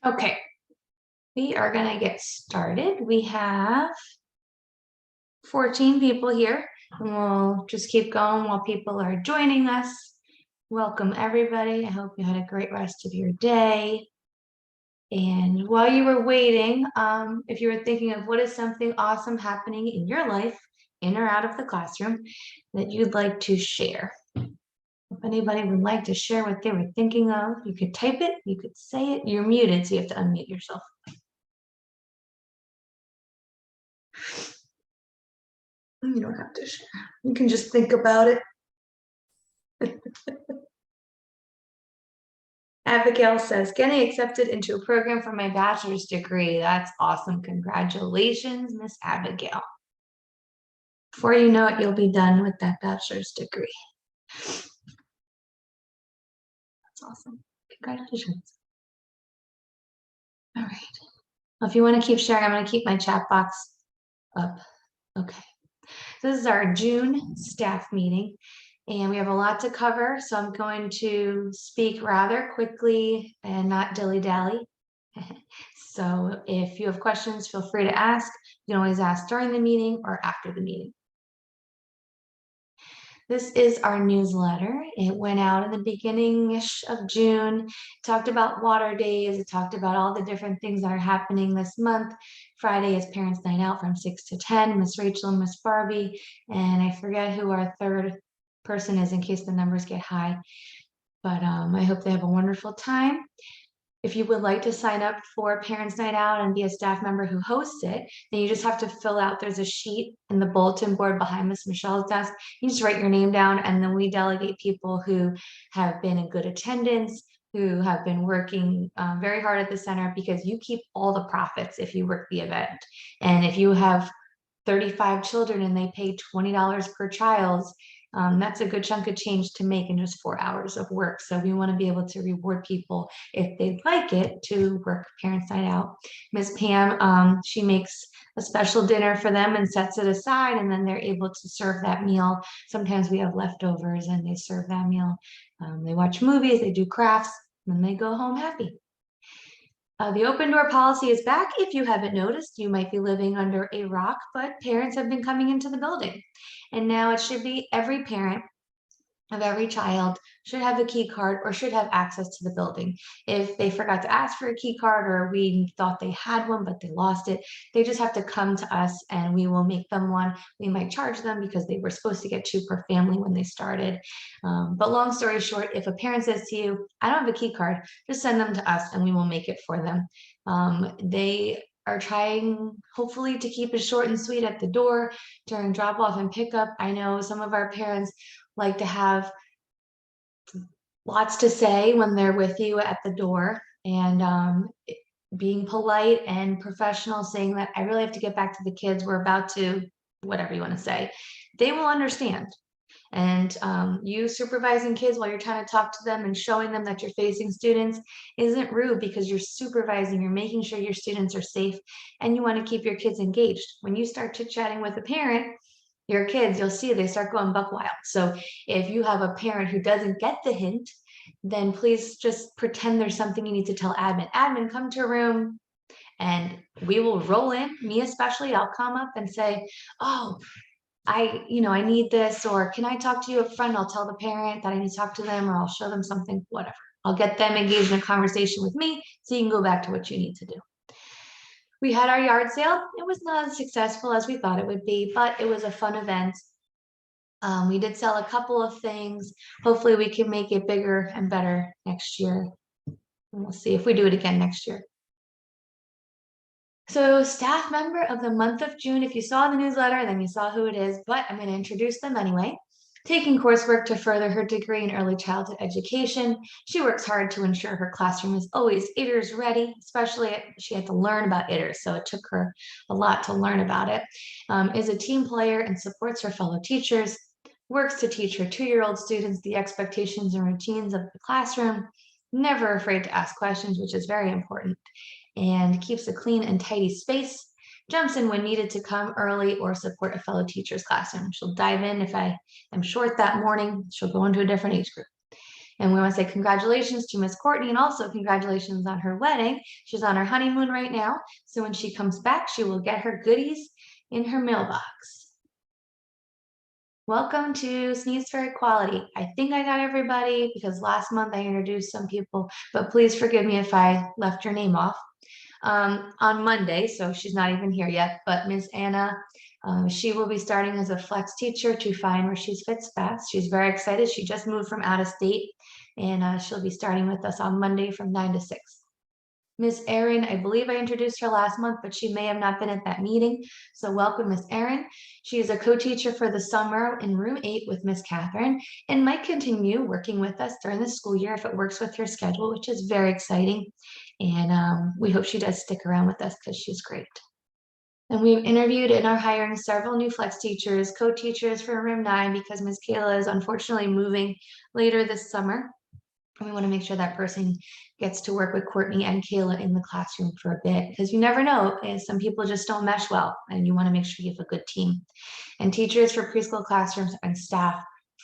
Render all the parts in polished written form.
Okay, we are going to get started. We have 14 people here, and we'll just keep going while people are joining us. Welcome, everybody. I hope you had a great rest of your day. And while you were waiting, if you were thinking of what is something awesome happening in your life, in or out of the classroom, that you'd like to share. If anybody would like to share what they were thinking of, you could type it, you could say it. You're muted, so you have to unmute yourself. You don't have to share. You can just think about it. Abigail says, getting accepted into a program for my bachelor's degree. That's awesome. Congratulations, Miss Abigail. Before you know it, you'll be done with that bachelor's degree. That's awesome. Congratulations. All right. Well, if you want to keep sharing, I'm going to keep my chat box up. Okay. This is our June staff meeting, and we have a lot to cover, so I'm going to speak rather quickly and not dilly-dally. So if you have questions, feel free to ask. You can always ask during the meeting or after the meeting. This is our newsletter. It went out in the beginning-ish of June. It talked about water days. It talked about all the different things that are happening this month. Friday is Parents' Night Out from 6 to 10, Miss Rachel and Miss Barbie. And I forget who our third person is in case the numbers get high. But I hope they have a wonderful time. If you would like to sign up for Parents' Night Out and be a staff member who hosts it, then you just have to fill out, there's a sheet in the bulletin board behind Miss Michelle's desk. You just write your name down, and then we delegate people who have been in good attendance, who have been working very hard at the center, because you keep all the profits if you work the event. And if you have 35 children and they pay $20 per child, that's a good chunk of change to make in just 4 hours of work. So we want to be able to reward people if they'd like it to work Parents' Night Out. Miss Pam, she makes a special dinner for them and sets it aside, and then they're able to serve that meal. Sometimes we have leftovers and they serve that meal. They watch movies, they do crafts, and then they go home happy. The open door policy is back. If you haven't noticed, you might be living under a rock, but parents have been coming into the building. And now it should be every parent of every child should have a key card or should have access to the building. If they forgot to ask for a key card, or we thought they had one but they lost it, they just have to come to us and we will make them one. We might charge them because they were supposed to get 2 per family when they started. But long story short, if a parent says to you, I don't have a key card, just send them to us and we will make it for them. They are trying hopefully to keep it short and sweet at the door during drop off and pickup. I know some of our parents like to have lots to say when they're with you at the door, and being polite and professional, saying that I really have to get back to the kids, we're about to, whatever you want to say, they will understand. And you supervising kids while you're trying to talk to them and showing them that you're facing students isn't rude, because you're supervising, you're making sure your students are safe, and you want to keep your kids engaged. When you start chit-chatting with a parent, your kids, you'll see they start going buck wild. So if you have a parent who doesn't get the hint, then please just pretend there's something you need to tell admin. Admin, come to a room, and we will roll in. Me especially, I'll come up and say, oh, I need this, or can I talk to you up front? I'll tell the parent that I need to talk to them, or I'll show them something, whatever. I'll get them engaged in a conversation with me so you can go back to what you need to do. We had our yard sale. It was not as successful as we thought it would be, but it was a fun event. We did sell a couple of things. Hopefully we can make it bigger and better next year. And we'll see if we do it again next year. So staff member of the month of June, if you saw the newsletter, then you saw who it is, but I'm going to introduce them anyway. Taking coursework to further her degree in early childhood education, she works hard to ensure her classroom is always ITERS ready, especially she had to learn about ITERS, so it took her a lot to learn about it. Is a team player and supports her fellow teachers, works to teach her 2-year-old students the expectations and routines of the classroom, never afraid to ask questions, which is very important, and keeps a clean and tidy space, jumps in when needed to come early or support a fellow teacher's classroom. She'll dive in if I am short that morning. She'll go into a different age group. And we want to say congratulations to Miss Courtney and also congratulations on her wedding. She's on her honeymoon right now. So when she comes back, she will get her goodies in her mailbox. Welcome to Sneeze for Equality. I think I got everybody because last month I introduced some people, but please forgive me if I left your name off. On Monday, so she's not even here yet, but Ms. Anna, she will be starting as a flex teacher to find where she fits best. She's very excited. She just moved from out of state and she'll be starting with us on Monday from 9 to 6. Miss Erin, I believe I introduced her last month, but she may have not been at that meeting. So welcome, Miss Erin. She is a co-teacher for the summer in room 8 with Miss Catherine and might continue working with us during the school year if it works with her schedule, which is very exciting. And we hope she does stick around with us because she's great. And we've interviewed and are hiring several new flex teachers, co-teachers for room 9 because Ms. Kayla is unfortunately moving later this summer. And we want to make sure that person gets to work with Courtney and Kayla in the classroom for a bit because you never know, some people just don't mesh well and you want to make sure you have a good team. And teachers for preschool classrooms and staff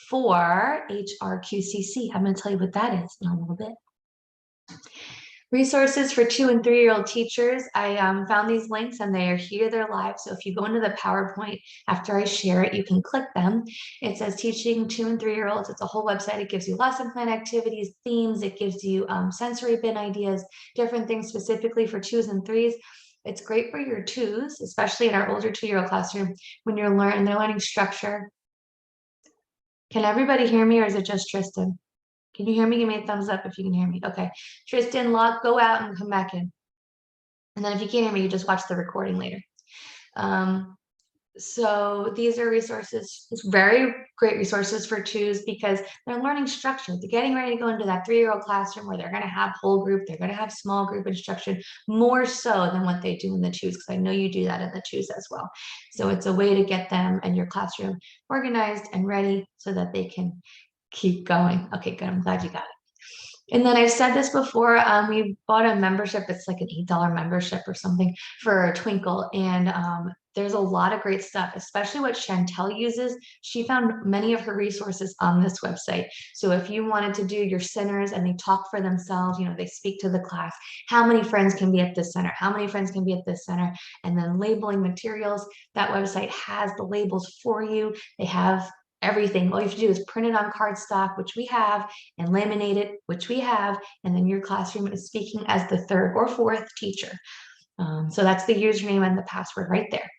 for SFQCC. I'm going to tell you what that is in a little bit. Resources for 2- and 3-year-old teachers. I found these links and they are here, they're live. So if you go into the PowerPoint after I share it, you can click them. It says teaching 2- and 3-year-olds. It's a whole website. It gives you lesson plan activities, themes. It gives you sensory bin ideas, different things specifically for 2s and 3s. It's great for your 2s, especially in our older 2-year-old classroom when they're learning structure. Can everybody hear me or is it just Tristan? Can you hear me? Give me a thumbs up if you can hear me. Okay. Tristan, go out and come back in. And then if you can't hear me, you just watch the recording later. So these are resources, it's very great resources for 2s because they're learning structure. They're getting ready to go into that 3-year-old classroom where they're going to have whole group, they're going to have small group instruction, more so than what they do in the 2s, because I know you do that in the 2s as well. So it's a way to get them and your classroom organized and ready so that they can keep going. Okay, good. I'm glad you got it. And then I've said this before, we bought a membership. It's like an $8 membership or something for Twinkle. And there's a lot of great stuff, especially what Chantel uses. She found many of her resources on this website. So if you wanted to do your centers and they talk for themselves, they speak to the class, how many friends can be at this center? How many friends can be at this center? And then labeling materials, that website has the labels for you. They have everything. All you have to do is print it on cardstock, which we have, and laminate it, which we have, and then your classroom is speaking as the 3rd or 4th teacher. So that's the username and the password right there.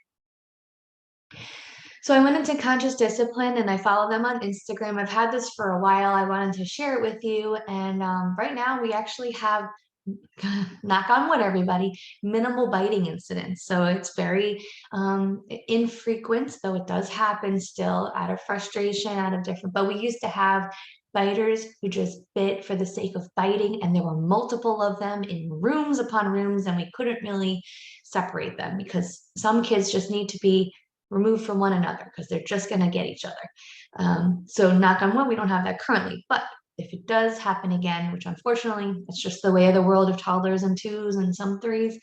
So I went into conscious discipline and I follow them on Instagram. I've had this for a while. I wanted to share it with you. And right now we actually have, knock on wood, everybody, minimal biting incidents. So it's very infrequent, though it does happen still out of frustration, out of different, but we used to have biters who just bit for the sake of biting, and there were multiple of them in rooms upon rooms, and we couldn't really separate them because some kids just need to be removed from one another because they're just going to get each other. So knock on wood, we don't have that currently, but if it does happen again, which unfortunately, it's just the way of the world of toddlers and 2s and some 3s.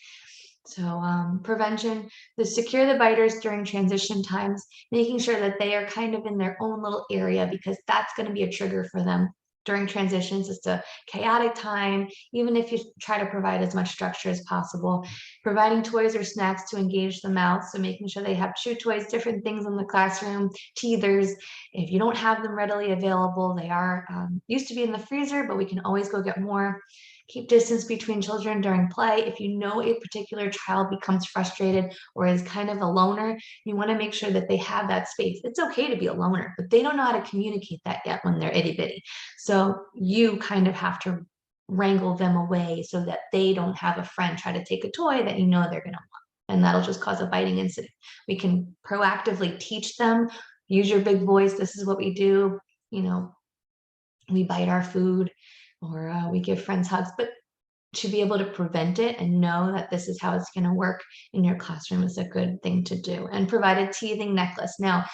So prevention, secure the biters during transition times, making sure that they are kind of in their own little area because that's going to be a trigger for them during transitions. It's a chaotic time, even if you try to provide as much structure as possible. Providing toys or snacks to engage the mouth, so making sure they have chew toys, different things in the classroom, teethers. If you don't have them readily available, they are used to be in the freezer, but we can always go get more. Keep distance between children during play. If you know a particular child becomes frustrated or is kind of a loner, you want to make sure that they have that space. It's okay to be a loner, but they don't know how to communicate that yet when they're itty bitty. So you kind of have to wrangle them away so that they don't have a friend try to take a toy that you know they're going to want. And that'll just cause a biting incident. We can proactively teach them, use your big voice. This is what we do. We bite our food or we give friends hugs, but to be able to prevent it and know that this is how it's going to work in your classroom is a good thing to do. And provide a teething necklace. Now,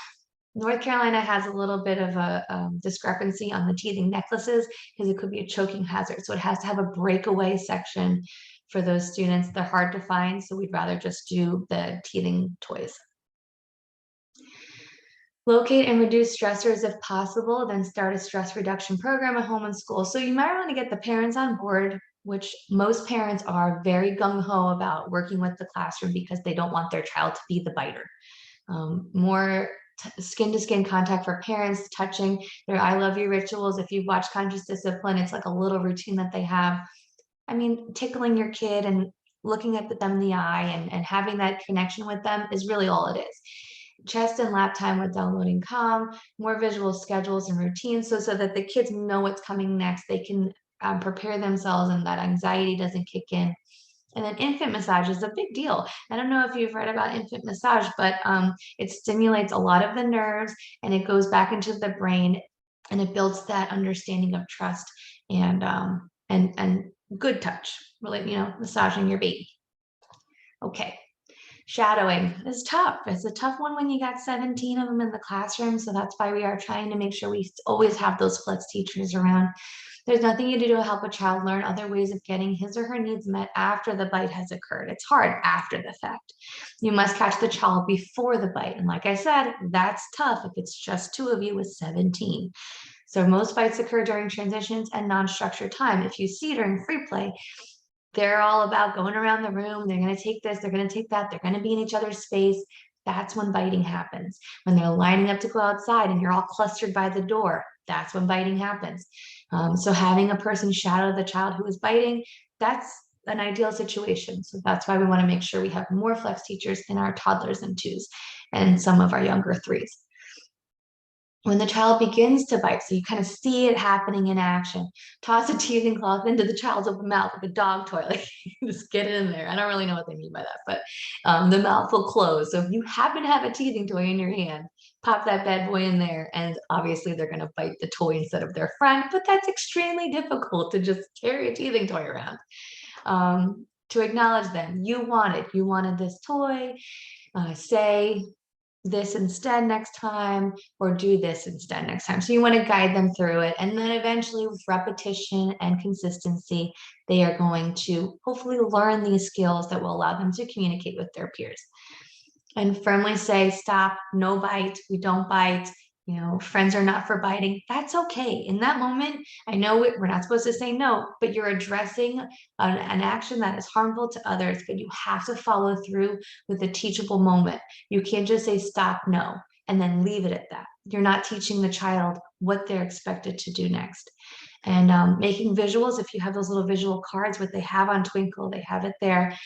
North Carolina has a little bit of a discrepancy on the teething necklaces because it could be a choking hazard. So it has to have a breakaway section for those students. They're hard to find, so we'd rather just do the teething toys. Locate and reduce stressors if possible, then start a stress reduction program at home and school. So you might want to get the parents on board, which most parents are very gung-ho about working with the classroom because they don't want their child to be the biter. More skin-to-skin contact for parents, touching their I love you rituals. If you watch Conscious Discipline, it's like a little routine that they have. I mean, tickling your kid and looking at them in the eye and having that connection with them is really all it is. Chest and lap time with downloading Calm, more visual schedules and routines so that the kids know what's coming next. They can prepare themselves and that anxiety doesn't kick in. And then infant massage is a big deal. I don't know if you've read about infant massage, but it stimulates a lot of the nerves and it goes back into the brain and it builds that understanding of trust and good touch, really, massaging your baby. Okay. Shadowing is tough. It's a tough one when you got 17 of them in the classroom. So that's why we are trying to make sure we always have those flex teachers around. There's nothing you do to help a child learn other ways of getting his or her needs met after the bite has occurred. It's hard after the fact. You must catch the child before the bite. And like I said, that's tough if it's just 2 of you with 17. So most bites occur during transitions and non-structured time. If you see during free play, they're all about going around the room. They're going to take this, they're going to take that, they're going to be in each other's space. That's when biting happens. When they're lining up to go outside and you're all clustered by the door, that's when biting happens. So having a person shadow the child who is biting, that's an ideal situation. So that's why we want to make sure we have more flex teachers in our toddlers and 2s and some of our younger 3s. When the child begins to bite, so you kind of see it happening in action, toss a teething cloth into the child's open mouth like a dog toy, like just get it in there. I don't really know what they mean by that, but the mouth will close. So if you happen to have a teething toy in your hand, pop that bad boy in there, and obviously they're going to bite the toy instead of their friend, but that's extremely difficult to just carry a teething toy around. To acknowledge them, you wanted this toy, say this instead next time, or do this instead next time. So you want to guide them through it. And then eventually with repetition and consistency, they are going to hopefully learn these skills that will allow them to communicate with their peers. And firmly say, stop, no bite, we don't bite, friends are not for biting. That's okay. In that moment, I know we're not supposed to say no, but you're addressing an action that is harmful to others, but you have to follow through with a teachable moment. You can't just say stop, no, and then leave it at that. You're not teaching the child what they're expected to do next. And making visuals, if you have those little visual cards, what they have on Twinkle, they have it there.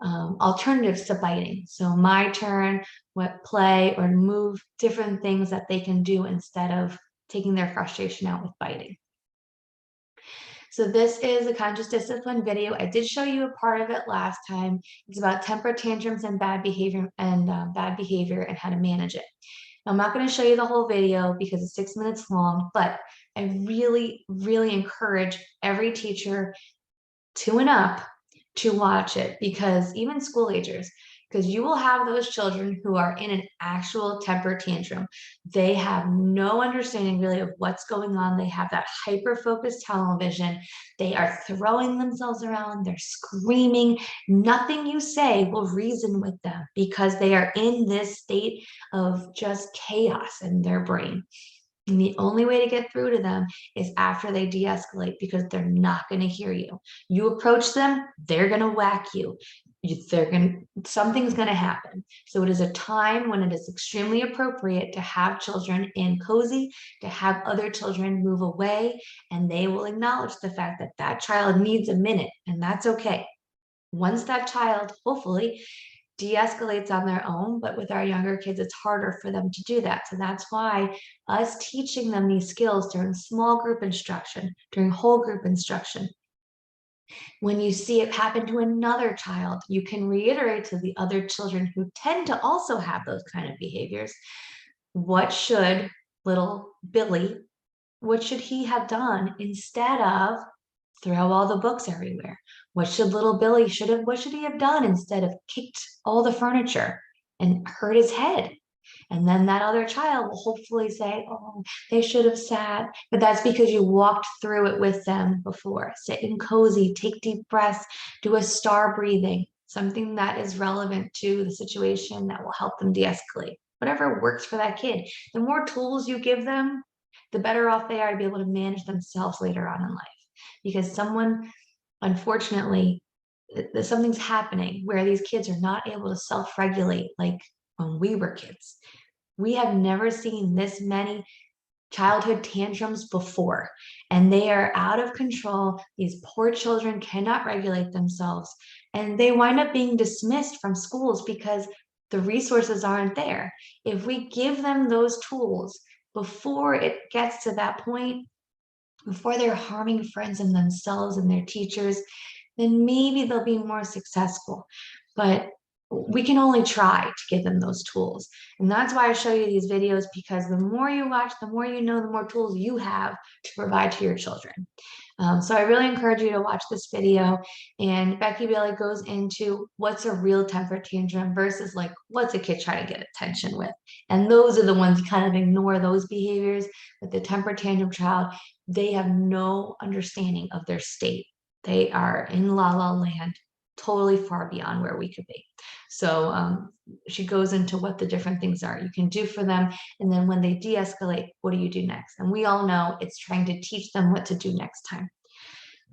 Alternatives to biting. So my turn, what play or move, different things that they can do instead of taking their frustration out with biting. So this is a conscious discipline video. I did show you a part of it last time. It's about temper tantrums and bad behavior and how to manage it. Now, I'm not going to show you the whole video because it's 6 minutes long, but I really, really encourage every teacher 2 and up to watch it, because even school agers, because you will have those children who are in an actual temper tantrum. They have no understanding really of what's going on. They have that hyper-focused tunnel vision. They are throwing themselves around. They're screaming. Nothing you say will reason with them because they are in this state of just chaos in their brain. And the only way to get through to them is after they de-escalate, because they're not going to hear you. You approach them, they're going to whack you. Something's going to happen. So it is a time when it is extremely appropriate to have children in cozy, to have other children move away, and they will acknowledge the fact that that child needs a minute, and that's okay. Once that child, hopefully, de-escalates on their own, but with our younger kids, it's harder for them to do that. So that's why us teaching them these skills during small group instruction, during whole group instruction, when you see it happen to another child, you can reiterate to the other children who tend to also have those kind of behaviors, what should little Billy, what should he have done instead of throw all the books everywhere? What should little Billy what should he have done instead of kicked all the furniture and hurt his head? And then that other child will hopefully say, oh, they should have sat. But that's because you walked through it with them before. Sit in cozy, take deep breaths, do a star breathing, something that is relevant to the situation that will help them de-escalate. whatever works for that kid. The more tools you give them, the better off they are to be able to manage themselves later on in life. Because someone, unfortunately, something's happening where these kids are not able to self-regulate like when we were kids. We have never seen this many childhood tantrums before, and they are out of control. These poor children cannot regulate themselves, and they wind up being dismissed from schools because the resources aren't there. If we give them those tools before it gets to that point, before they're harming friends and themselves and their teachers, then maybe they'll be more successful. But we can only try to give them those tools. And that's why I show you these videos, because the more you watch, the more you know, the more tools you have to provide to your children. So I really encourage you to watch this video. And Becky Bailey goes into what's a real temper tantrum versus like what's a kid trying to get attention with. And those are the ones you kind of ignore those behaviors. But the temper tantrum child, they have no understanding of their state. They are in la la land, totally far beyond where we could be. So she goes into what the different things are you can do for them. And then when they de-escalate, what do you do next? And we all know it's trying to teach them what to do next time.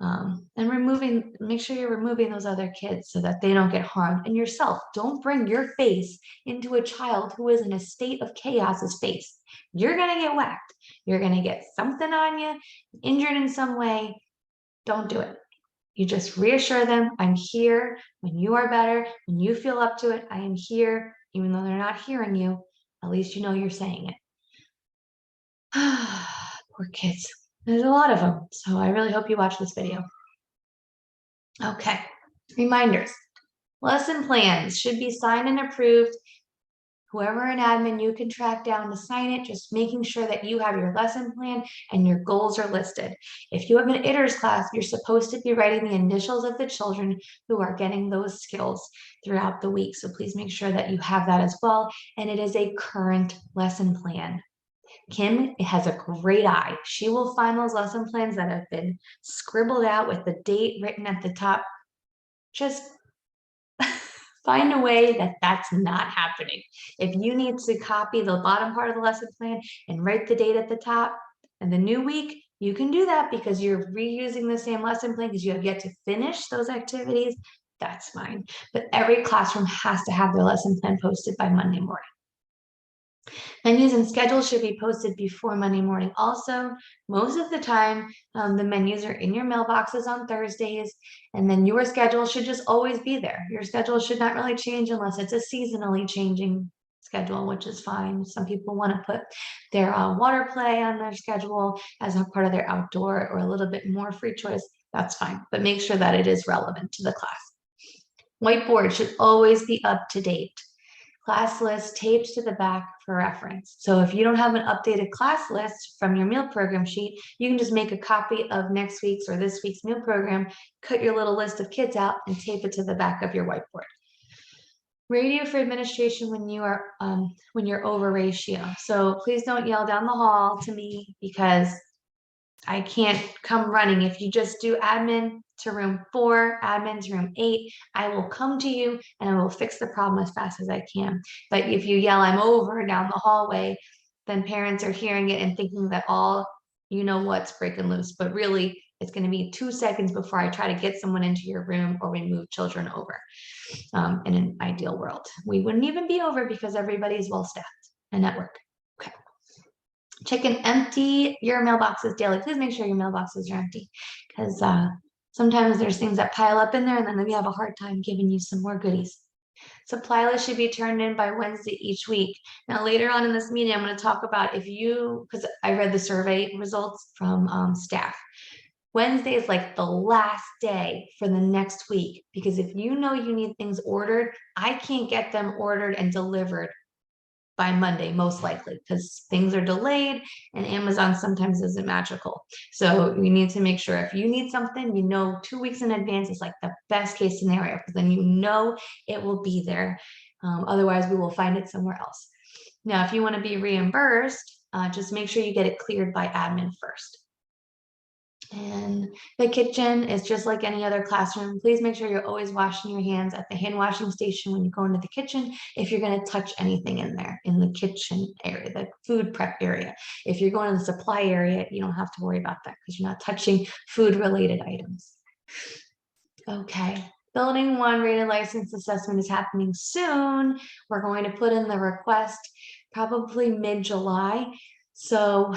And make sure you're removing those other kids so that they don't get harmed. And yourself, don't bring your face into a child who is in a state of chaos's face. You're going to get whacked. You're going to get something on you, injured in some way. Don't do it. You just reassure them, I'm here when you are better, when you feel up to it, I am here, even though they're not hearing you, at least you know you're saying it. Poor kids. There's a lot of them, so I really hope you watch this video. Okay, reminders. Lesson plans should be signed and approved. Whoever in admin you can track down to sign it, just making sure that you have your lesson plan and your goals are listed. If you have an ITERS class, you're supposed to be writing the initials of the children who are getting those skills throughout the week. So please make sure that you have that as well. And it is a current lesson plan. Kim has a great eye. She will find those lesson plans that have been scribbled out with the date written at the top. Just find a way that that's not happening. If you need to copy the bottom part of the lesson plan and write the date at the top and the new week, you can do that because you're reusing the same lesson plan because you have yet to finish those activities. That's fine. But every classroom has to have their lesson plan posted by Monday morning. Menus and schedules should be posted before Monday morning. Also, most of the time, the menus are in your mailboxes on Thursdays, and then your schedule should just always be there. Your schedule should not really change unless it's a seasonally changing schedule, which is fine. Some people want to put their water play on their schedule as a part of their outdoor or a little bit more free choice. That's fine, but make sure that it is relevant to the class. Whiteboard should always be up to date. Class list taped to the back for reference. So if you don't have an updated class list from your meal program sheet, you can just make a copy of next week's or this week's meal program, cut your little list of kids out and tape it to the back of your whiteboard. Radio for administration when you're over ratio. So please don't yell down the hall to me because I can't come running. If you just do admin to room 4, admin to room 8, I will come to you and I will fix the problem as fast as I can. But if you yell, I'm over down the hallway, then parents are hearing it and thinking that all you know what's breaking loose. But really, it's going to be 2 seconds before I try to get someone into your room or we move children over. In an ideal world, we wouldn't even be over because everybody's well staffed and at work. Okay. Check and empty your mailboxes daily. Please make sure your mailboxes are empty because sometimes there's things that pile up in there and then we have a hard time giving you some more goodies. Supply list should be turned in by Wednesday each week. Now, later on in this meeting, I'm going to talk about because I read the survey results from staff. Wednesday is like the last day for the next week because if you know you need things ordered, I can't get them ordered and delivered by Monday, most likely, because things are delayed and Amazon sometimes isn't magical. So you need to make sure if you need something, 2 weeks in advance is like the best case scenario because then it will be there. Otherwise, we will find it somewhere else. Now, if you want to be reimbursed, just make sure you get it cleared by admin first. And the kitchen is just like any other classroom. Please make sure you're always washing your hands at the hand washing station when you go into the kitchen. If you're going to touch anything in there, in the kitchen area, the food prep area. If you're going to the supply area, you don't have to worry about that because you're not touching food related items. Okay. Building 1 rated license assessment is happening soon. We're going to put in the request probably mid-July. So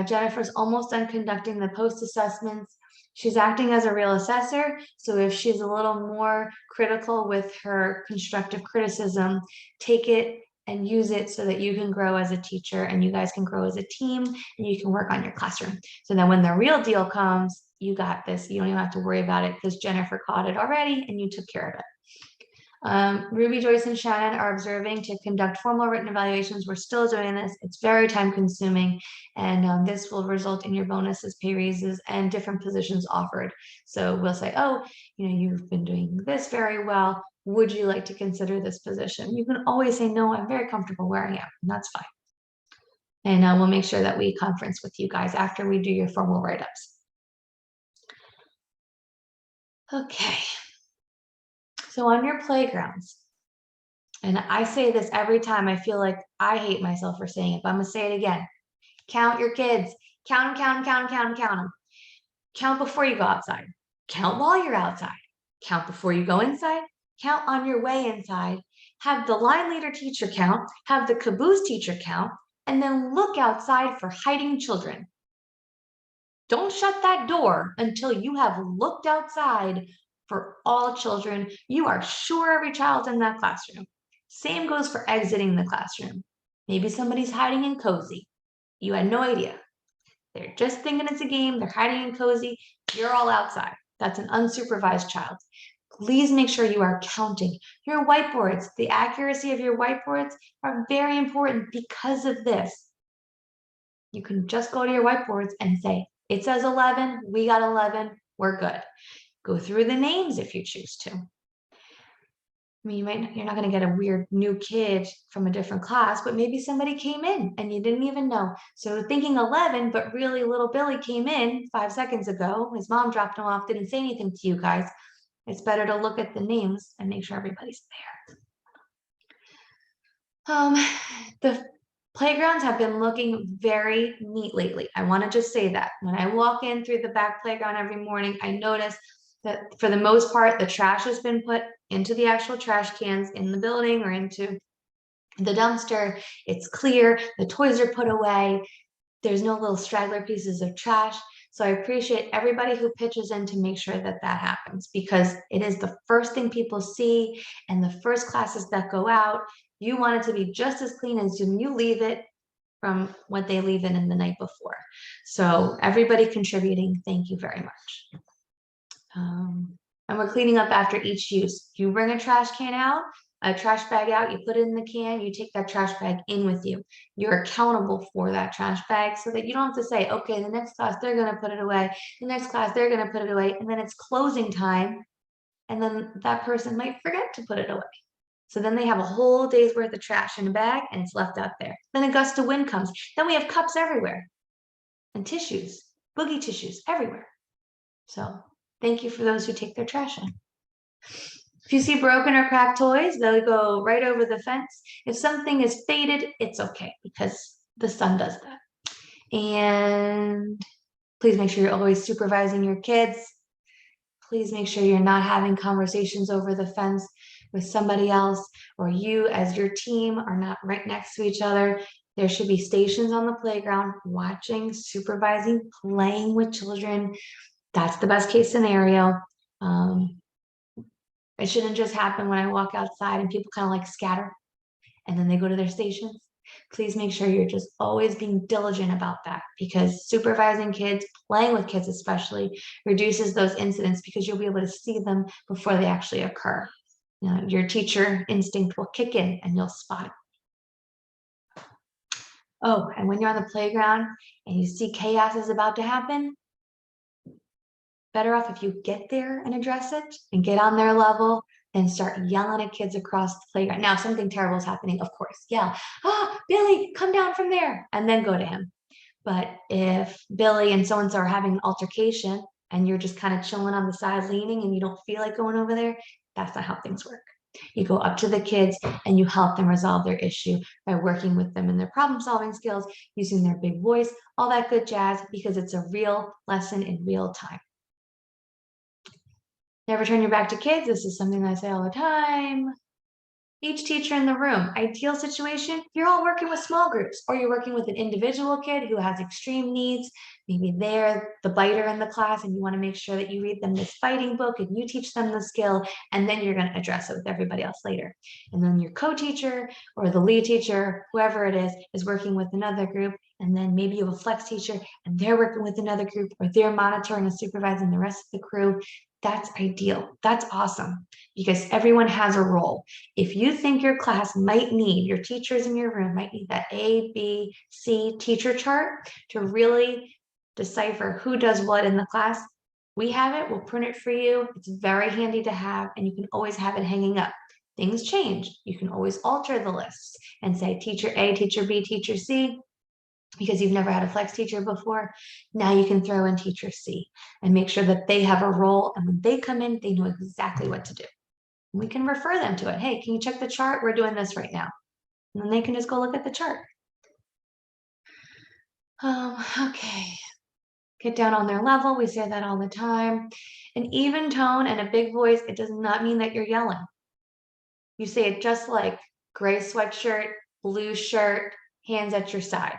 Jennifer's almost done conducting the post assessments. She's acting as a real assessor. So if she's a little more critical with her constructive criticism, take it and use it so that you can grow as a teacher and you guys can grow as a team and you can work on your classroom. So then when the real deal comes, you got this. You don't even have to worry about it because Jennifer caught it already and you took care of it. Ruby, Joyce, and Shannon are observing to conduct formal written evaluations. We're still doing this. It's very time consuming, and this will result in your bonuses, pay raises, and different positions offered. So we'll say, oh, you've been doing this very well. Would you like to consider this position? You can always say, no, I'm very comfortable where I am, and that's fine. And we'll make sure that we conference with you guys after we do your formal write-ups. Okay. So on your playgrounds, and I say this every time, I feel like I hate myself for saying it, but I'm gonna say it again. Count your kids. Count them, count them, count them, count them, count them. Count before you go outside. Count while you're outside. Count before you go inside. Count on your way inside. Have the line leader teacher count. Have the caboose teacher count. And then look outside for hiding children. Don't shut that door until you have looked outside for all children. You are sure every child's in that classroom. Same goes for exiting the classroom. Maybe somebody's hiding in cozy. You had no idea. They're just thinking it's a game. They're hiding in cozy. You're all outside. That's an unsupervised child. Please make sure you are counting your whiteboards. The accuracy of your whiteboards are very important because of this. You can just go to your whiteboards and say, it says 11, we got 11, we're good. Go through the names if you choose to. I mean, you're not going to get a weird new kid from a different class, but maybe somebody came in and you didn't even know. So thinking 11, but really little Billy came in 5 seconds ago. His mom dropped him off, didn't say anything to you guys. It's better to look at the names and make sure everybody's there. The playgrounds have been looking very neat lately. I want to just say that. When I walk in through the back playground every morning, I notice that for the most part, the trash has been put into the actual trash cans in the building or into the dumpster. It's clear, the toys are put away. There's no little straggler pieces of trash. So I appreciate everybody who pitches in to make sure that that happens because it is the first thing people see and the first classes that go out. You want it to be just as clean as when you leave it from what they leave in the night before. So everybody contributing, thank you very much. And we're cleaning up after each use. You bring a trash bag out, you put it in the can, you take that trash bag in with you. You're accountable for that trash bag so that you don't have to say, okay, the next class, they're gonna put it away. The next class, they're gonna put it away. And then it's closing time. And then that person might forget to put it away. So then they have a whole day's worth of trash in a bag and it's left out there. Then a gust of wind comes. Then we have cups everywhere and tissues, boogie tissues everywhere. So thank you for those who take their trash in. If you see broken or cracked toys, they'll go right over the fence. If something is faded, it's okay because the sun does that. And please make sure you're always supervising your kids. Please make sure you're not having conversations over the fence with somebody else, or you as your team are not right next to each other. There should be stations on the playground, watching, supervising, playing with children. That's the best case scenario. It shouldn't just happen when I walk outside and people kind of like scatter and then they go to their stations. Please make sure you're just always being diligent about that because supervising kids, playing with kids especially, reduces those incidents because you'll be able to see them before they actually occur. Your teacher instinct will kick in and you'll spot it. Oh, and when you're on the playground and you see chaos is about to happen, better off if you get there and address it and get on their level and start yelling at kids across the playground. Now, if something terrible is happening, of course, yell, "Ah, Billy, come down from there," and then go to him. But if Billy and so-and-so are having an altercation and you're just kind of chilling on the side leaning and you don't feel like going over there, that's not how things work. You go up to the kids and you help them resolve their issue by working with them in their problem solving skills, using their big voice, all that good jazz, because it's a real lesson in real time. Never turn your back to kids. This is something I say all the time. Each teacher in the room, ideal situation, you're all working with small groups, or you're working with an individual kid who has extreme needs. Maybe they're the biter in the class and you want to make sure that you read them this fighting book and you teach them the skill, and then you're going to address it with everybody else later. And then your co-teacher or the lead teacher, whoever it is working with another group. And then maybe you have a flex teacher and they're working with another group, or they're monitoring and supervising the rest of the crew. That's ideal. That's awesome, because everyone has a role. If you think your class might need, your teachers in your room might need that A, B, C teacher chart to really decipher who does what in the class, we have it. We'll print it for you. It's very handy to have, and you can always have it hanging up. Things change. You can always alter the lists and say teacher A, teacher B, teacher C. Because you've never had a flex teacher before, now you can throw in teacher C and make sure that they have a role. And when they come in, they know exactly what to do. We can refer them to it. Hey, can you check the chart? We're doing this right now. And then they can just go look at the chart. Okay. Get down on their level. We say that all the time. An even tone and a big voice, it does not mean that you're yelling. You say it just like gray sweatshirt, blue shirt, hands at your side.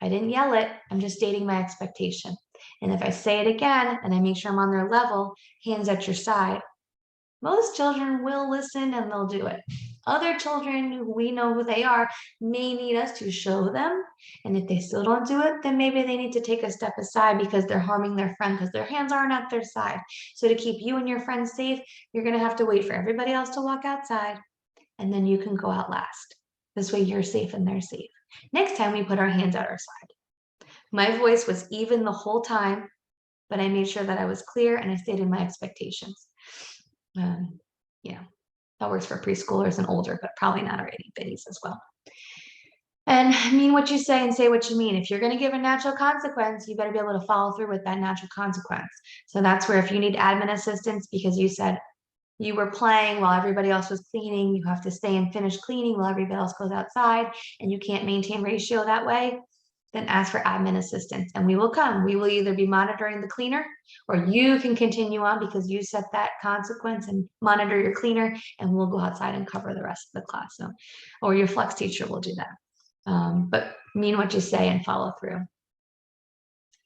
I didn't yell it. I'm just stating my expectation. And if I say it again and I make sure I'm on their level, hands at your side, most children will listen and they'll do it. Other children who we know who they are may need us to show them. And if they still don't do it, then maybe they need to take a step aside because they're harming their friend because their hands aren't at their side. So to keep you and your friends safe, you're going to have to wait for everybody else to walk outside, and then you can go out last. This way you're safe and they're safe. Next time we put our hands at our side. My voice was even the whole time, but I made sure that I was clear and I stated my expectations. Yeah, that works for preschoolers and older, but probably not our itty bitties as well. And mean what you say and say what you mean. If you're going to give a natural consequence, you better be able to follow through with that natural consequence. So that's where if you need admin assistance because you said you were playing while everybody else was cleaning, you have to stay and finish cleaning while everybody else goes outside, and you can't maintain ratio that way, then ask for admin assistance and we will come. We will either be monitoring the cleaner, or you can continue on because you set that consequence and monitor your cleaner, and we'll go outside and cover the rest of the class. So, or your flex teacher will do that. But mean what you say and follow through.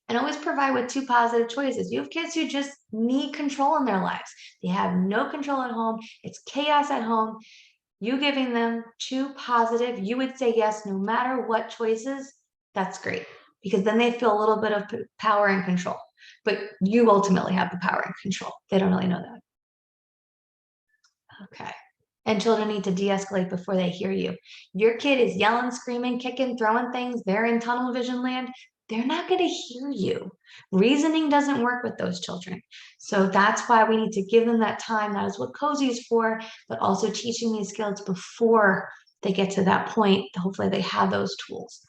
And always provide with two positive choices. You have kids who just need control in their lives. They have no control at home. It's chaos at home. You giving them two positive, you would say yes, no matter what choices, that's great. Because then they feel a little bit of power and control. But you ultimately have the power and control. They don't really know that. Okay. And children need to de-escalate before they hear you. Your kid is yelling, screaming, kicking, throwing things. They're in tunnel vision land. They're not going to hear you. Reasoning doesn't work with those children. So that's why we need to give them that time. That is what Cozy is for, but also teaching these skills before they get to that point. Hopefully they have those tools.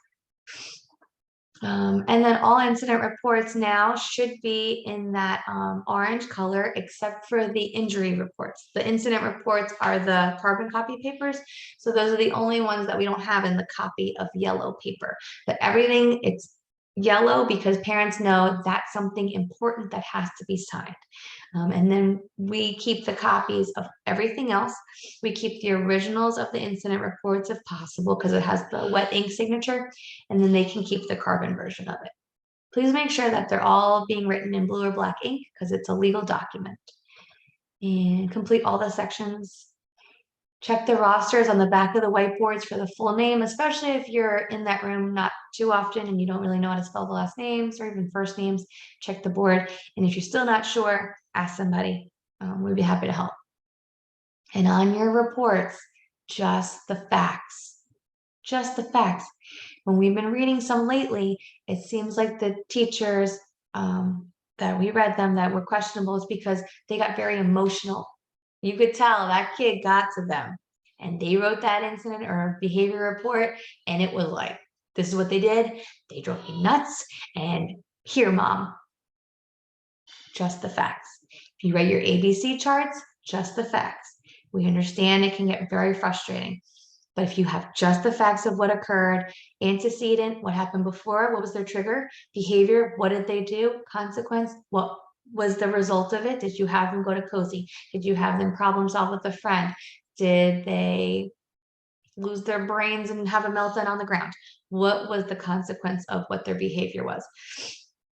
And then all incident reports now should be in that orange color, except for the injury reports. The incident reports are the carbon copy papers. So those are the only ones that we don't have in the copy of yellow paper. But everything, it's yellow because parents know that's something important that has to be signed. And then we keep the copies of everything else. We keep the originals of the incident reports if possible because it has the wet ink signature, and then they can keep the carbon version of it. Please make sure that they're all being written in blue or black ink because it's a legal document. And complete all the sections. Check the rosters on the back of the whiteboards for the full name, especially if you're in that room not too often and you don't really know how to spell the last names or even first names. Check the board. And if you're still not sure, ask somebody. We'd be happy to help. And on your reports, just the facts. Just the facts. When we've been reading some lately, it seems like the teachers that we read them that were questionable is because they got very emotional. You could tell that kid got to them, and they wrote that incident or behavior report, and it was like This is what they did. They drove me nuts. And here, mom, just the facts. If you write your ABC charts, just the facts. We understand it can get very frustrating. But if you have just the facts of what occurred, antecedent, what happened before, what was their trigger, behavior, what did they do, consequence, what was the result of it? Did you have them go to cozy? Did you have them problem solve with a friend? Did they lose their brains and have a meltdown on the ground? What was the consequence of what their behavior was?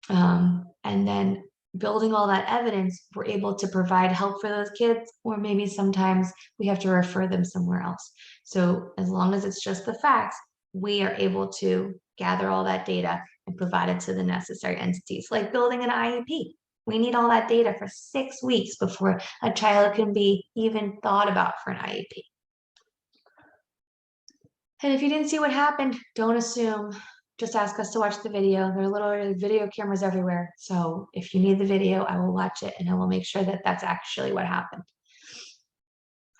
And then building all that evidence, we're able to provide help for those kids, or maybe sometimes we have to refer them somewhere else. So as long as it's just the facts, we are able to gather all that data and provide it to the necessary entities, like building an IEP. We need all that data for 6 weeks before a child can be even thought about for an IEP. And if you didn't see what happened, don't assume. Just ask us to watch the video. There are literally video cameras everywhere. So if you need the video, I will watch it and I will make sure that that's actually what happened.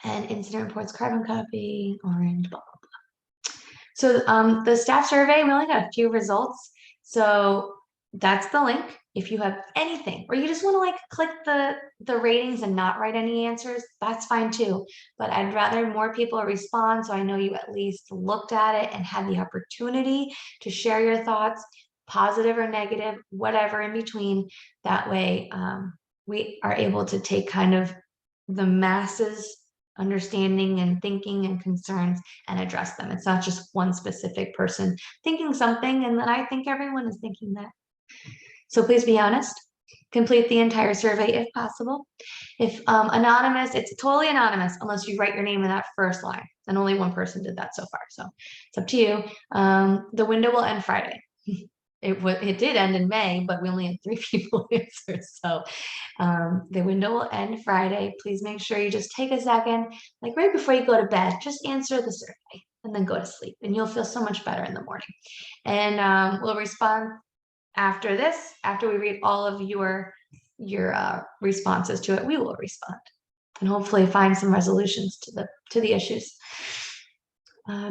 And incident reports, carbon copy, orange, blah, blah, blah. So the staff survey, we only got a few results. So that's the link. If you have anything, or you just want to like click the ratings and not write any answers, that's fine too. But I'd rather more people respond, so I know you at least looked at it and had the opportunity to share your thoughts, positive or negative, whatever in between. That way we are able to take kind of the masses understanding and thinking and concerns and address them. It's not just one specific person thinking something and then I think everyone is thinking that. So please be honest. Complete the entire survey if possible. If anonymous, it's totally anonymous unless you write your name in that first line. And only one person did that so far. So it's up to you. The window will end Friday. It did end in May, but we only had 3 people answer. So the window will end Friday. Please make sure you just take a second, like right before you go to bed, just answer the survey and then go to sleep. And you'll feel so much better in the morning. And we'll respond after this. After we read all of your responses to it, we will respond and hopefully find some resolutions to the issues.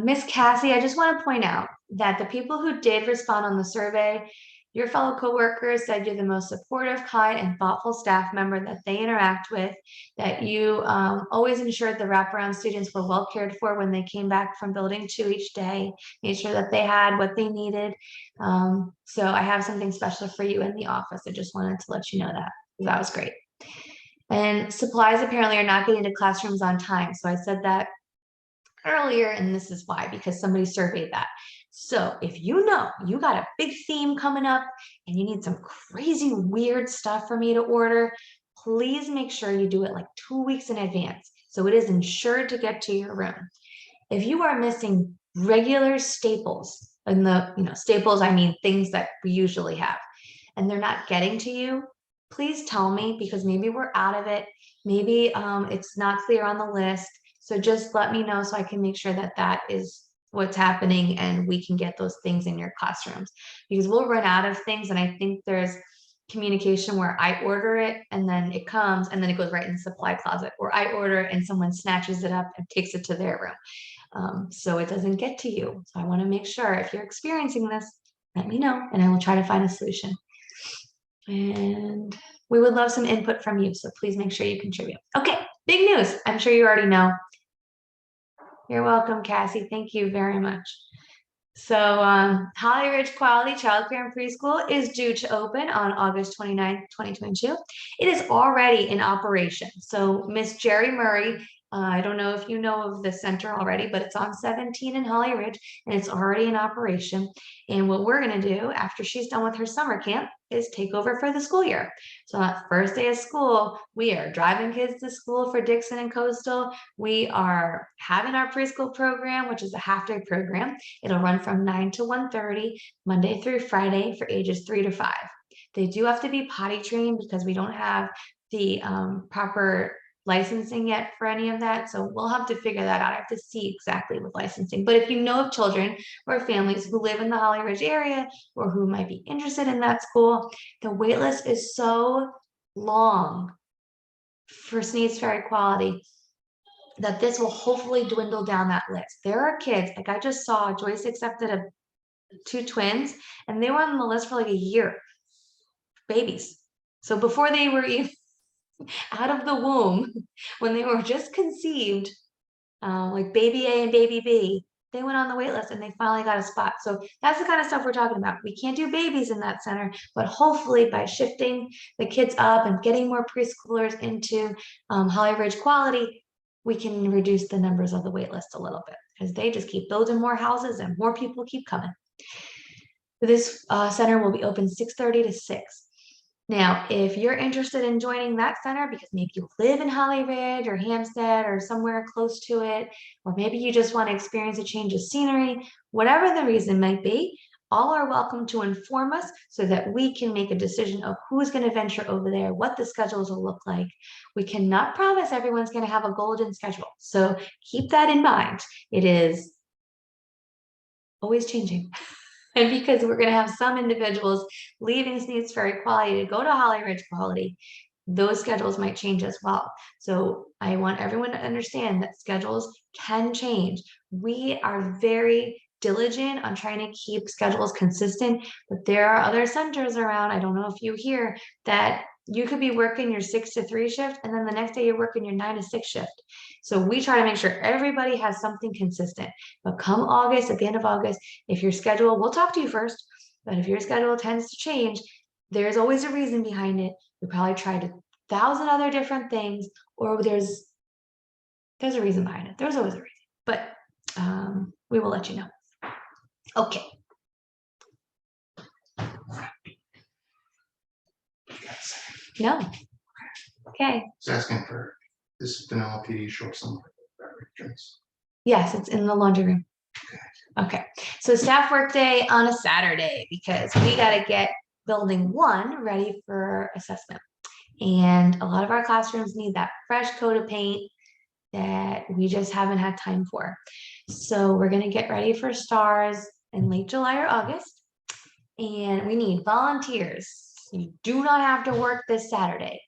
Miss Cassie, I just want to point out that the people who did respond on the survey, your fellow coworkers said you're the most supportive, kind, and thoughtful staff member that they interact with, that you always ensured the wraparound students were well cared for when they came back from building 2 each day, made sure that they had what they needed. So I have something special for you in the office. I just wanted to let you know that. That was great. And supplies apparently are not getting to classrooms on time. So I said that earlier, and this is why, because somebody surveyed that. So if you know you got a big theme coming up and you need some crazy weird stuff for me to order, please make sure you do it like 2 weeks in advance so it is ensured to get to your room. If you are missing regular staples, and staples, I mean things that we usually have, and they're not getting to you, please tell me, because maybe we're out of it. Maybe it's not clear on the list. So just let me know so I can make sure that that is what's happening and we can get those things in your classrooms, because we'll run out of things. And I think there's communication where I order it and then it comes and then it goes right in the supply closet, or I order it and someone snatches it up and takes it to their room. So it doesn't get to you. So I want to make sure if you're experiencing this, let me know and I will try to find a solution. And we would love some input from you. So please make sure you contribute. Okay, big news. I'm sure you already know. You're welcome, Cassie. Thank you very much. So Holly Ridge Quality Childcare and Preschool is due to open on August 29th, 2022. It is already in operation. So Miss Jerry Murray, I don't know if you know of the center already, but it's on 17 in Holly Ridge and it's already in operation. And what we're going to do after she's done with her summer camp is take over for the school year. So on that first day of school, we are driving kids to school for Dixon and Coastal. We are having our preschool program, which is a half-day program. It'll run from 9 to 1:30, Monday through Friday for ages 3 to 5. They do have to be potty trained because we don't have the proper licensing yet for any of that. So we'll have to figure that out. I have to see exactly with licensing. But if you know of children or families who live in the Holly Ridge area or who might be interested in that school, the wait list is so long for Sneed's Ferry Quality that this will hopefully dwindle down that list. There are kids, like I just saw, Joyce accepted 2 twins, and they were on the list for like a year, babies. So before they were even out of the womb, when they were just conceived, like baby A and baby B, they went on the wait list and they finally got a spot. So that's the kind of stuff we're talking about. We can't do babies in that center, but hopefully by shifting the kids up and getting more preschoolers into Holly Ridge Quality, we can reduce the numbers of the wait list a little bit because they just keep building more houses and more people keep coming. This center will be open 6:30 to 6. Now, if you're interested in joining that center because maybe you live in Holly Ridge or Hampstead or somewhere close to it, or maybe you just want to experience a change of scenery, whatever the reason might be, all are welcome to inform us so that we can make a decision of who's going to venture over there, what the schedules will look like. We cannot promise everyone's going to have a golden schedule. So keep that in mind. It is always changing. And because we're going to have some individuals leaving Sneads Ferry Quality to go to Holly Ridge Quality, those schedules might change as well. So I want everyone to understand that schedules can change. We are very diligent on trying to keep schedules consistent, but there are other centers around. I don't know if you hear that you could be working your 6 to 3 shift and then the next day you're working your 9 to 6 shift. So we try to make sure everybody has something consistent. But come August, at the end of August, if your schedule, we'll talk to you first, but if your schedule tends to change, there's always a reason behind it. We probably tried 1,000 other different things, or there's a reason behind it. There's always a reason, but we will let you know. Okay. No. Okay. It's asking for this vanilla PD short somewhere. Yes, it's in the laundry room. Okay. So staff work day on a Saturday because we got to get building 1 ready for assessment. And a lot of our classrooms need that fresh coat of paint that we just haven't had time for. So we're going to get ready for stars in late July or August. And we need volunteers. You do not have to work this Saturday.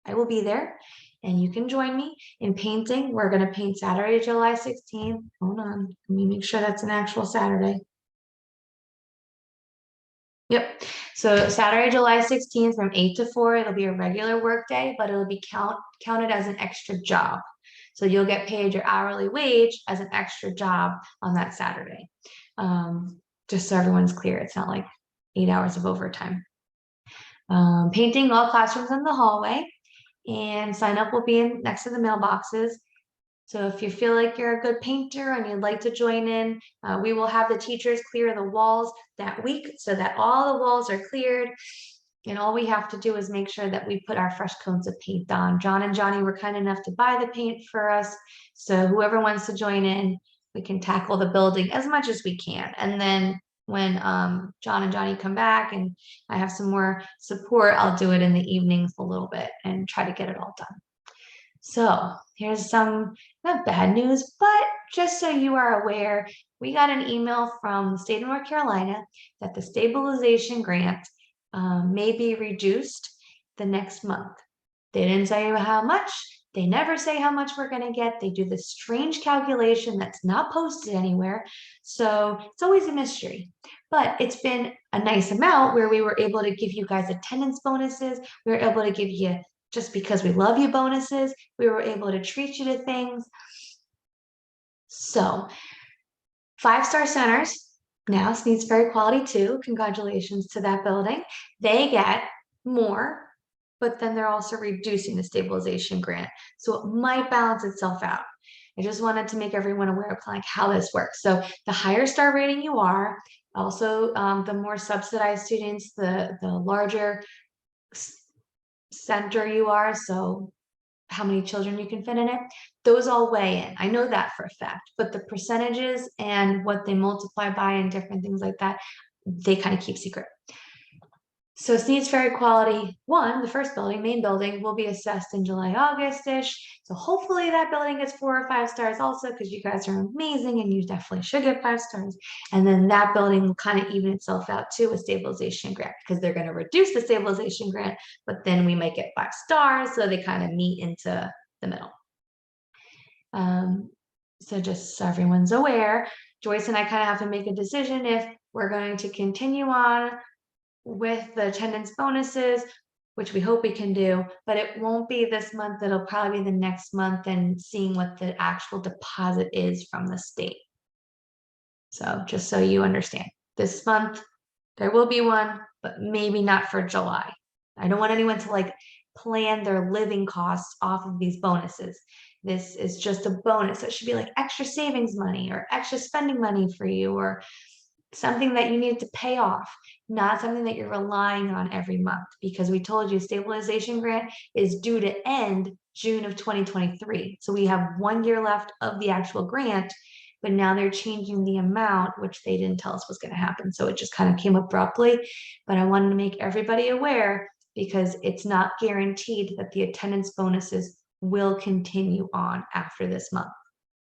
I will be there and you can join me in painting. We're going to paint Saturday, July 16th. Hold on. Let me make sure that's an actual Saturday. Yep. So Saturday, July 16th from 8 to 4, it'll be a regular work day, but it'll be counted as an extra job. So you'll get paid your hourly wage as an extra job on that Saturday. Just so everyone's clear, it's not like 8 hours of overtime. Painting all classrooms in the hallway, and sign up will be next to the mailboxes. So if you feel like you're a good painter and you'd like to join in, we will have the teachers clear the walls that week so that all the walls are cleared. And all we have to do is make sure that we put our fresh coats of paint on. John and Johnny were kind enough to buy the paint for us. So whoever wants to join in, we can tackle the building as much as we can. And then when John and Johnny come back and I have some more support, I'll do it in the evenings a little bit and try to get it all done. So here's some, not bad news, but just so you are aware, we got an email from the state of North Carolina that the stabilization grant may be reduced the next month. They didn't say how much. They never say how much we're going to get. They do this strange calculation that's not posted anywhere. So it's always a mystery. But it's been a nice amount where we were able to give you guys attendance bonuses. We were able to give you, just because we love you, bonuses. We were able to treat you to things. So 5-star centers, now Sneads Ferry Quality 2, congratulations to that building. They get more, but then they're also reducing the stabilization grant. So it might balance itself out. I just wanted to make everyone aware of like how this works. So the higher star rating you are, also the more subsidized students, the larger center you are, so how many children you can fit in it, those all weigh in. I know that for a fact, but the percentages and what they multiply by and different things like that, they kind of keep secret. So Sneads Ferry Quality 1, the first building, main building, will be assessed in July, August-ish. So hopefully that building gets 4 or 5 stars also, because you guys are amazing and you definitely should get 5 stars. And then that building will kind of even itself out to a stabilization grant, because they're going to reduce the stabilization grant, but then we might get 5 stars. So they kind of meet into the middle. So just so everyone's aware, Joyce and I kind of have to make a decision if we're going to continue on with the attendance bonuses, which we hope we can do, but it won't be this month. It'll probably be the next month and seeing what the actual deposit is from the state. So just so you understand, this month there will be one, but maybe not for July. I don't want anyone to like plan their living costs off of these bonuses. This is just a bonus. It should be like extra savings money or extra spending money for you, or something that you need to pay off, not something that you're relying on every month, because we told you stabilization grant is due to end June of 2023. So we have 1 year left of the actual grant, but now they're changing the amount, which they didn't tell us was going to happen. So it just kind of came abruptly, but I wanted to make everybody aware because it's not guaranteed that the attendance bonuses will continue on after this month,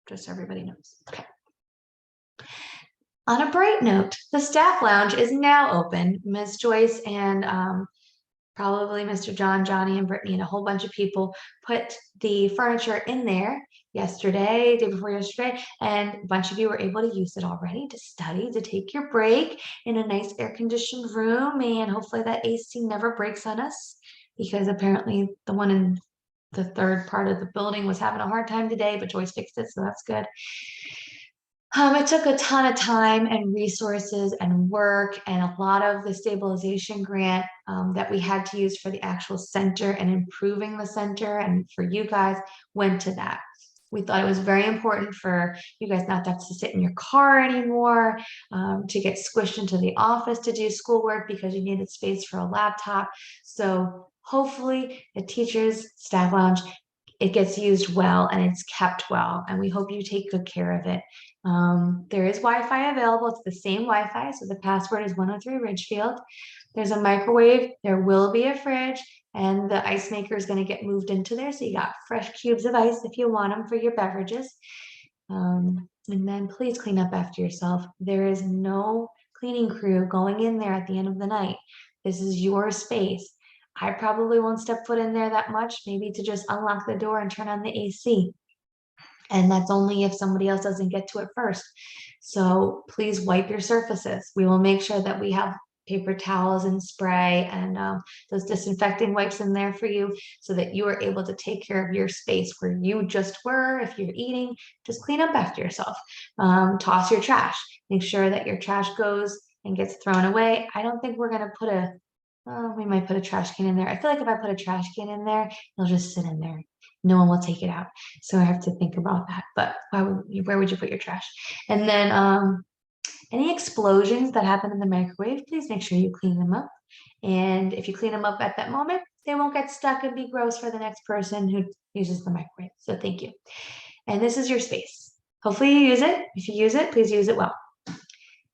just so everybody knows. Okay. On a bright note, the staff lounge is now open. Ms. Joyce and probably Mr. John, Johnny, and Brittany, and a whole bunch of people put the furniture in there yesterday, day before yesterday, and a bunch of you were able to use it already to study, to take your break in a nice air-conditioned room, and hopefully that AC never breaks on us, because apparently the one in the third part of the building was having a hard time today, but Joyce fixed it, so that's good. It took a ton of time and resources and work, and a lot of the stabilization grant that we had to use for the actual center and improving the center and for you guys went to that. We thought it was very important for you guys not to have to sit in your car anymore, to get squished into the office to do schoolwork because you needed space for a laptop. So hopefully the teachers' staff lounge, it gets used well and it's kept well, and we hope you take good care of it. There is Wi-Fi available. It's the same Wi-Fi, so the password is 103 Ridgefield. There's a microwave, there will be a fridge, and the ice maker is going to get moved into there, so you got fresh cubes of ice if you want them for your beverages. And then please clean up after yourself. There is no cleaning crew going in there at the end of the night. This is your space. I probably won't step foot in there that much, maybe to just unlock the door and turn on the AC. And that's only if somebody else doesn't get to it first. So please wipe your surfaces. We will make sure that we have paper towels and spray and those disinfecting wipes in there for you, so that you are able to take care of your space where you just were. If you're eating, just clean up after yourself. Toss your trash. Make sure that your trash goes and gets thrown away. I don't think we're going to put we might put a trash can in there. I feel like if I put a trash can in there, it'll just sit in there. No one will take it out. So I have to think about that. But where would you put your trash? And then any explosions that happen in the microwave, please make sure you clean them up. And if you clean them up at that moment, they won't get stuck and be gross for the next person who uses the microwave. So thank you. And this is your space. Hopefully you use it. If you use it, please use it well.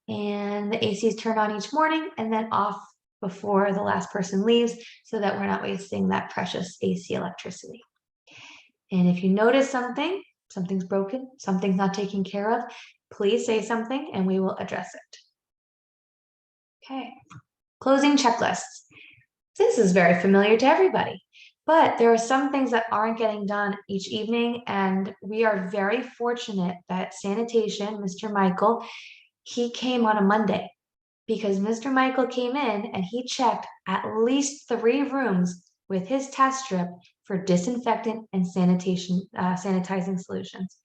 And the AC is turned on each morning and then off before the last person leaves, so that we're not wasting that precious AC electricity. And if you notice something's broken, something's not taken care of, please say something and we will address it. Okay, closing checklists. This is very familiar to everybody, but there are some things that aren't getting done each evening, and we are very fortunate that sanitation, Mr. Michael, he came on a Monday, because Mr. Michael came in and he checked at least 3 rooms with his test strip for disinfectant and sanitation, sanitizing solutions.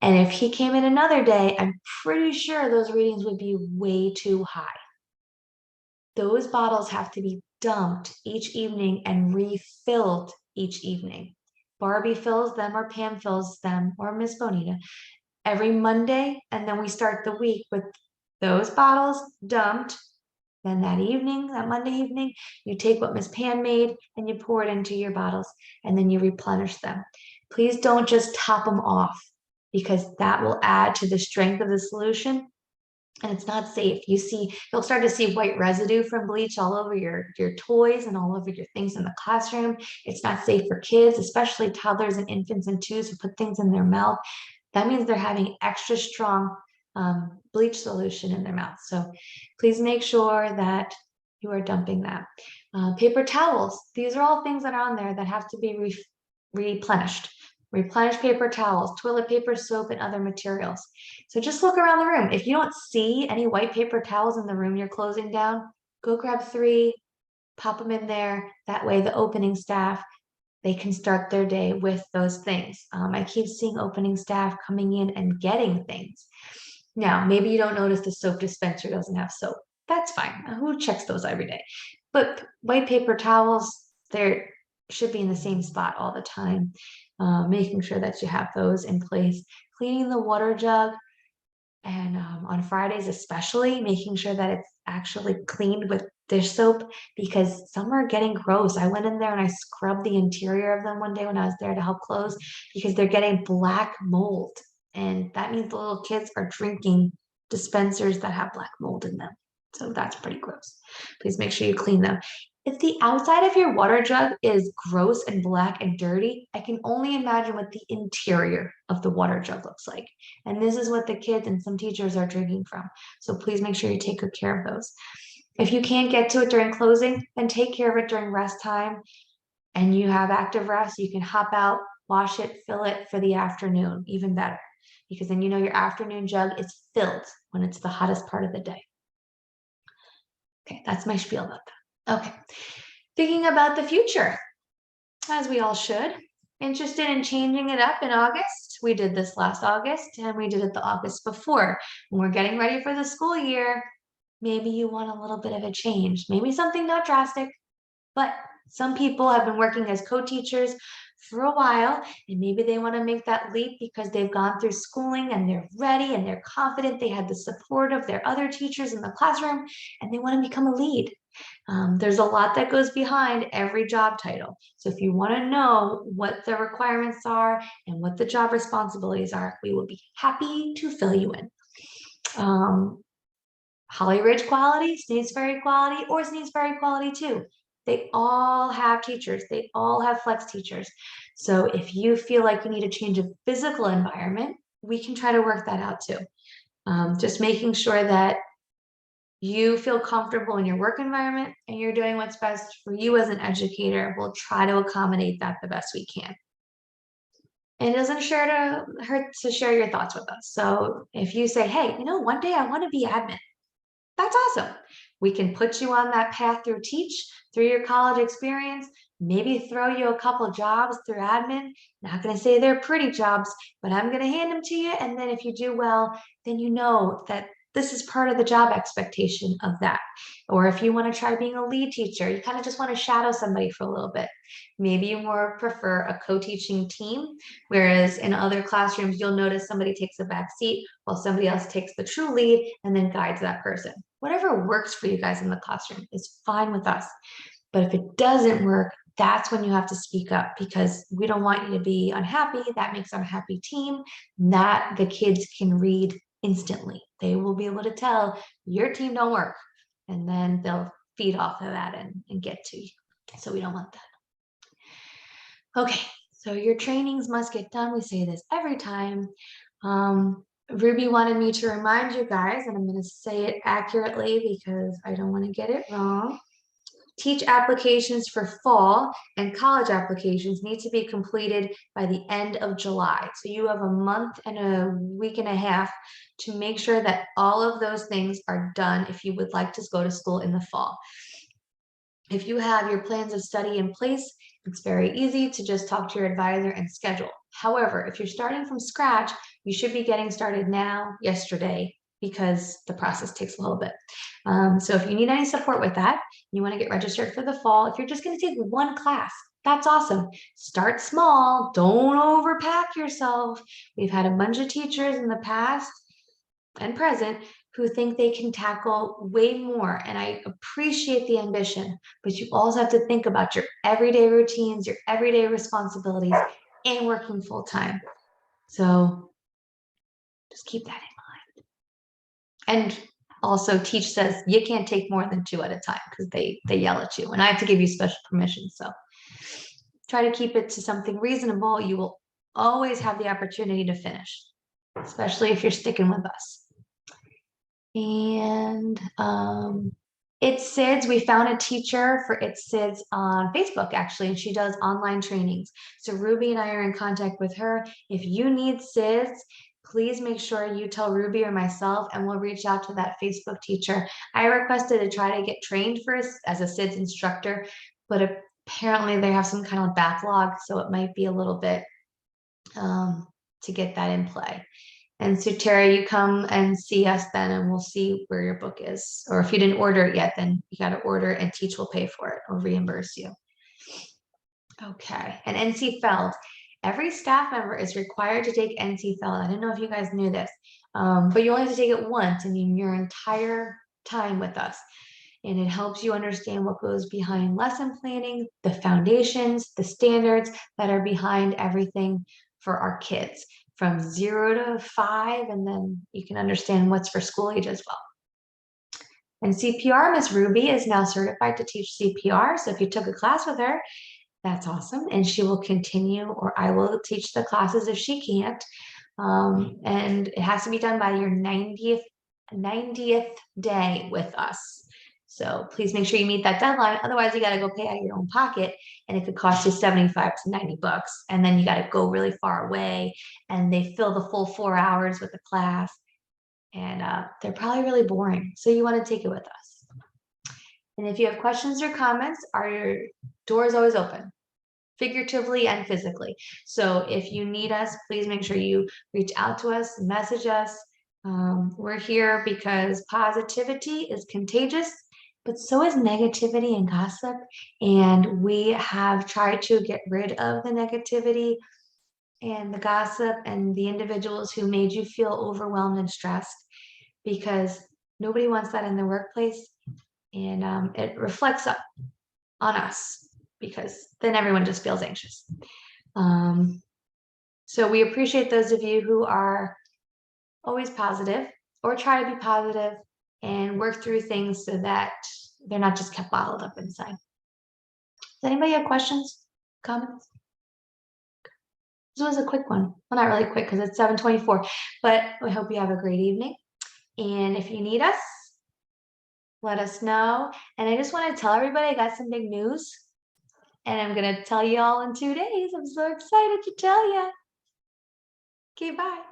And if he came in another day, I'm pretty sure those readings would be way too high. Those bottles have to be dumped each evening and refilled each evening. Barbie fills them, or Pam fills them, or Miss Bonita every Monday, and then we start the week with those bottles dumped. Then that evening, that Monday evening, you take what Miss Pam made and you pour it into your bottles, and then you replenish them. Please don't just top them off, because that will add to the strength of the solution, and it's not safe. You'll start to see white residue from bleach all over your toys and all over your things in the classroom. It's not safe for kids, especially toddlers and infants and twos who put things in their mouth. That means they're having extra strong bleach solution in their mouth. So please make sure that you are dumping that. Paper towels. These are all things that are on there that have to be replenished. replenish paper towels, toilet paper, soap, and other materials. So just look around the room. If you don't see any white paper towels in the room you're closing down, go grab 3, pop them in there. That way the opening staff, they can start their day with those things. I keep seeing opening staff coming in and getting things. Now, maybe you don't notice the soap dispenser doesn't have soap. That's fine. Who checks those every day? But white paper towels, they should be in the same spot all the time. Making sure that you have those in place. Cleaning the water jug, and on Fridays especially, making sure that it's actually cleaned with dish soap, because some are getting gross. I went in there and I scrubbed the interior of them one day when I was there to help close, because they're getting black mold. And that means the little kids are drinking dispensers that have black mold in them. So that's pretty gross. Please make sure you clean them. If the outside of your water jug is gross and black and dirty, I can only imagine what the interior of the water jug looks like. And this is what the kids and some teachers are drinking from. So please make sure you take good care of those. If you can't get to it during closing, then take care of it during rest time, and you have active rest, you can hop out, wash it, fill it for the afternoon, even better, because then you know your afternoon jug is filled when it's the hottest part of the day. Okay, that's my spiel about that. Okay, thinking about the future, as we all should. Interested in changing it up in August? We did this last August, and we did it the August before. When we're getting ready for the school year, maybe you want a little bit of a change. Maybe something not drastic, but some people have been working as co-teachers for a while, and maybe they want to make that leap because they've gone through schooling and they're ready and they're confident. They had the support of their other teachers in the classroom, and they want to become a lead. There's a lot that goes behind every job title. So if you want to know what the requirements are and what the job responsibilities are, we will be happy to fill you in. Holly Ridge quality, Sneeds Ferry quality, or Sneeds Ferry quality too. They all have teachers. They all have flex teachers. So if you feel like you need a change of physical environment, we can try to work that out too. Just making sure that you feel comfortable in your work environment and you're doing what's best for you as an educator. We'll try to accommodate that the best we can. And it doesn't hurt to share your thoughts with us. So if you say, hey, one day I want to be admin, that's awesome. We can put you on that path through Teach, through your college experience, maybe throw you a couple jobs through admin. Not going to say they're pretty jobs, but I'm going to hand them to you. And then if you do well, then you know that this is part of the job expectation of that. Or if you want to try being a lead teacher, you kind of just want to shadow somebody for a little bit. Maybe you more prefer a co-teaching team, whereas in other classrooms, you'll notice somebody takes a back seat while somebody else takes the true lead and then guides that person. Whatever works for you guys in the classroom is fine with us. But if it doesn't work, that's when you have to speak up, because we don't want you to be unhappy. That makes an unhappy team. That the kids can read instantly. They will be able to tell your team don't work, and then they'll feed off of that and get to you. So we don't want that. Okay, so your trainings must get done. We say this every time. Ruby wanted me to remind you guys, and I'm going to say it accurately because I don't want to get it wrong. Teach applications for fall and college applications need to be completed by the end of July. So you have a month and a week and a half to make sure that all of those things are done if you would like to go to school in the fall. If you have your plans of study in place, it's very easy to just talk to your advisor and schedule. However, if you're starting from scratch, you should be getting started now, yesterday, because the process takes a little bit. So if you need any support with that, you want to get registered for the fall. If you're just going to take one class, that's awesome. Start small. Don't overpack yourself. We've had a bunch of teachers in the past and present who think they can tackle way more. And I appreciate the ambition, but you also have to think about your everyday routines, your everyday responsibilities, and working full time. So just keep that in mind. And also Teach says you can't take more than 2 at a time because they yell at you, and I have to give you special permission. So try to keep it to something reasonable. You will always have the opportunity to finish, especially if you're sticking with us. And It's SIDS. We found a teacher for It's SIDS on Facebook, actually, and she does online trainings. So Ruby and I are in contact with her. If you need SIDS, please make sure you tell Ruby or myself, and we'll reach out to that Facebook teacher. I requested to try to get trained first as a SIDS instructor, but apparently they have some kind of backlog, so it might be a little bit to get that in play. And so Tara, you come and see us then, and we'll see where your book is. Or if you didn't order it yet, then you got to order it and Teach will pay for it or reimburse you. Okay, and NC Feld. Every staff member is required to take NC Feld. I didn't know if you guys knew this, but you only have to take it once in your entire time with us. And it helps you understand what goes behind lesson planning, the foundations, the standards that are behind everything for our kids from 0 to 5, and then you can understand what's for school age as well. And CPR, Miss Ruby is now certified to teach CPR. So if you took a class with her, that's awesome. And she will continue, or I will teach the classes if she can't. And it has to be done by your 90th day with us. So please make sure you meet that deadline. Otherwise, you got to go pay out of your own pocket, and it could cost you 75 to 90 bucks. And then you got to go really far away, and they fill the full 4 hours with the class, and they're probably really boring. So you want to take it with us. And if you have questions or comments, our door is always open, figuratively and physically. So if you need us, please make sure you reach out to us, message us. We're here because positivity is contagious, but so is negativity and gossip. And we have tried to get rid of the negativity and the gossip and the individuals who made you feel overwhelmed and stressed, because nobody wants that in the workplace. And it reflects on us, because then everyone just feels anxious. So we appreciate those of you who are always positive or try to be positive and work through things so that they're not just kept bottled up inside. Does anybody have questions, comments? This was a quick one. Well, not really quick because it's 7:24, but we hope you have a great evening. And if you need us, let us know. And I just want to tell everybody I got some big news, and I'm going to tell you all in 2 days. I'm so excited to tell you. Okay, bye.